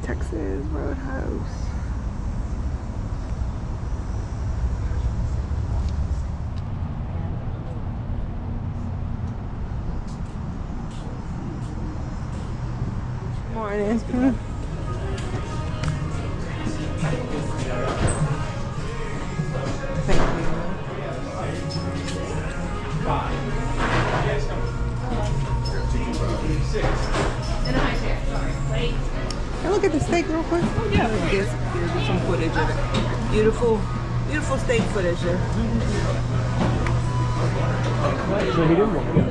Texas Roadhouse. Morning. Thank you. Can I look at the steak real quick? Oh, yeah. Here's some footage of it. Beautiful, beautiful steak footage there. So he didn't want to go.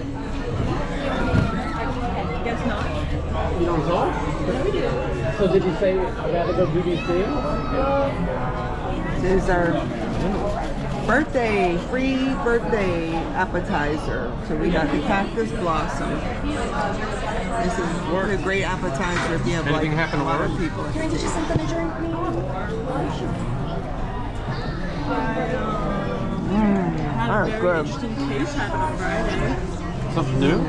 Guess not. You don't go? Yeah, we do. So did you say I'd rather go do these things? This is our free birthday appetizer. So we got the cactus blossom. This is a great appetizer if you have Anything like happen a lot of people. Can I get you something to drink, me? That's good. Interesting taste happened on Friday. Something new?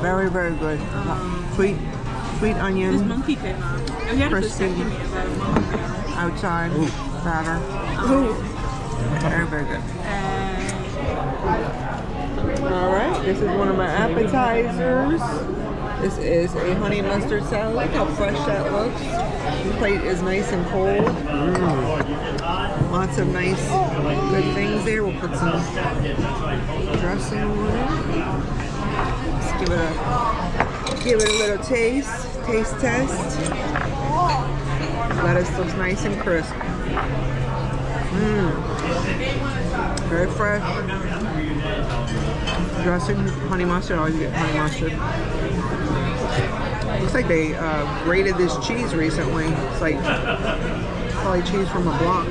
Very, very good. Sweet This onion monkey came out. Oh, he had this Crispy. to me about a month ago. outside, batter. Very, very good. All right, this is one of my appetizers. This is a honey mustard salad. Look how fresh that looks. The plate is nice and cold. Lots of nice, good things there. We'll put some dressing on it. Let's give it a little taste test. Lettuce looks nice and crisp. Very fresh. Dressing, honey mustard. I always get honey mustard. Looks like they grated this cheese recently. It's like probably cheese from a block.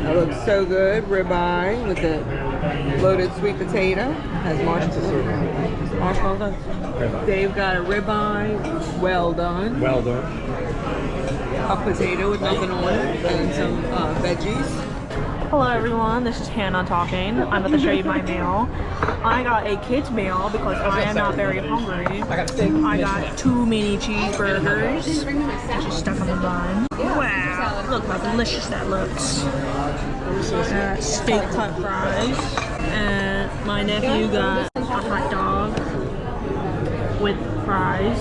That looks so good. Ribeye with the loaded sweet potato. Has marshmallows. They've got a ribeye, well done. Well done. A potato with nothing on it, and some veggies. Hello everyone, this is Hannah talking. I'm about to show you my meal. I got a kid's meal because I am not very hungry. I got 2 mini cheeseburgers. Just stuck on the bun. Wow, look how delicious that looks. Steak cut fries. And my nephew got a hot dog with fries.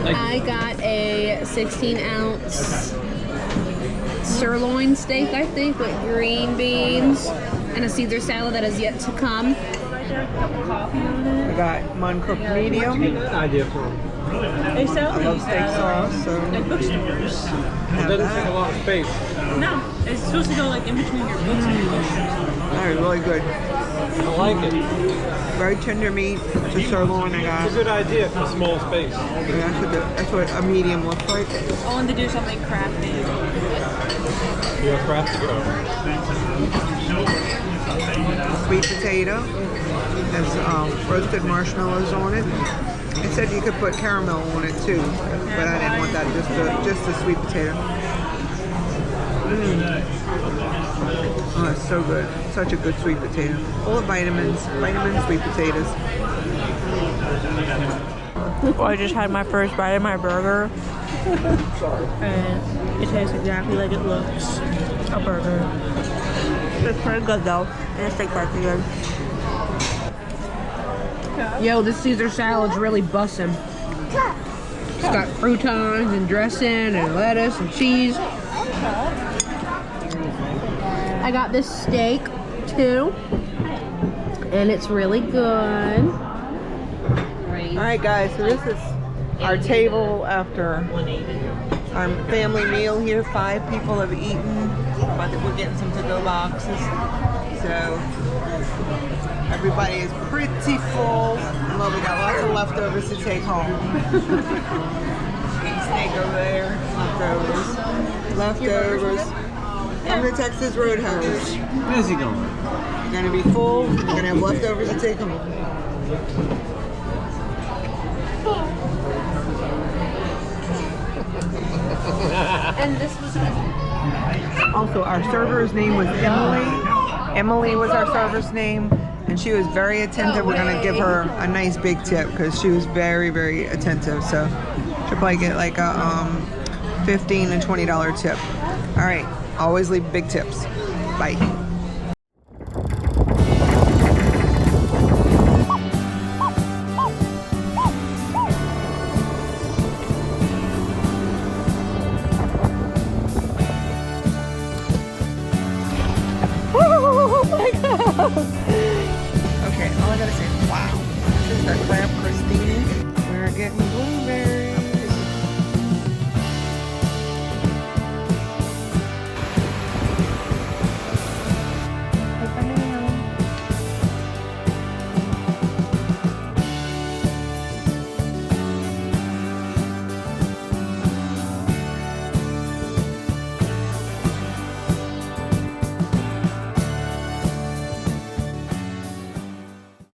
I got a 16-ounce sirloin steak, I think, with green beans and a Caesar salad that is yet to come. I got mine cooked medium. Good idea for him. They sell I love steak sauce, so at bookstores. It doesn't take a lot of space. No, it's supposed to go like in between your books and your bookstores. Very, really good. I like it. Very tender meat. It's a sirloin I got. It's a good idea for small space. That's what a medium looks like. I wanted to do something crafty. You have crap to go. Sweet potato. Has roasted marshmallows on it. It said you could put caramel on it too, but I didn't want that. Just the sweet potato. Oh, it's so good. Such a good sweet potato. Full of vitamins, sweet potatoes. Well, I just had my first bite of my burger. And it tastes exactly like it looks. A burger. It's pretty good though. And the steak part's good. Yo, this Caesar salad's really bussin'. It's got croutons and dressing and lettuce and cheese. I got this steak too, and it's really good. All right, guys. So this is our table after our family meal here. 5 people have eaten. I think we're getting some to-go boxes. So everybody is pretty full. Well, we got lots of leftovers to take home. Big steak over there. Leftovers. From the Texas Roadhouse. Where's he going? You're gonna be full. You're gonna have leftovers to take home. And this was Also, our server's name was Emily. Emily was our server's name. And she was very attentive. We're gonna give her a nice big tip because she was very, very attentive. So she'll probably get like a $15 and $20 tip. All right, always leave big tips. Bye. Oh my God. Okay, all I gotta say is wow. This is the Crab Crostini. We're getting blueberries.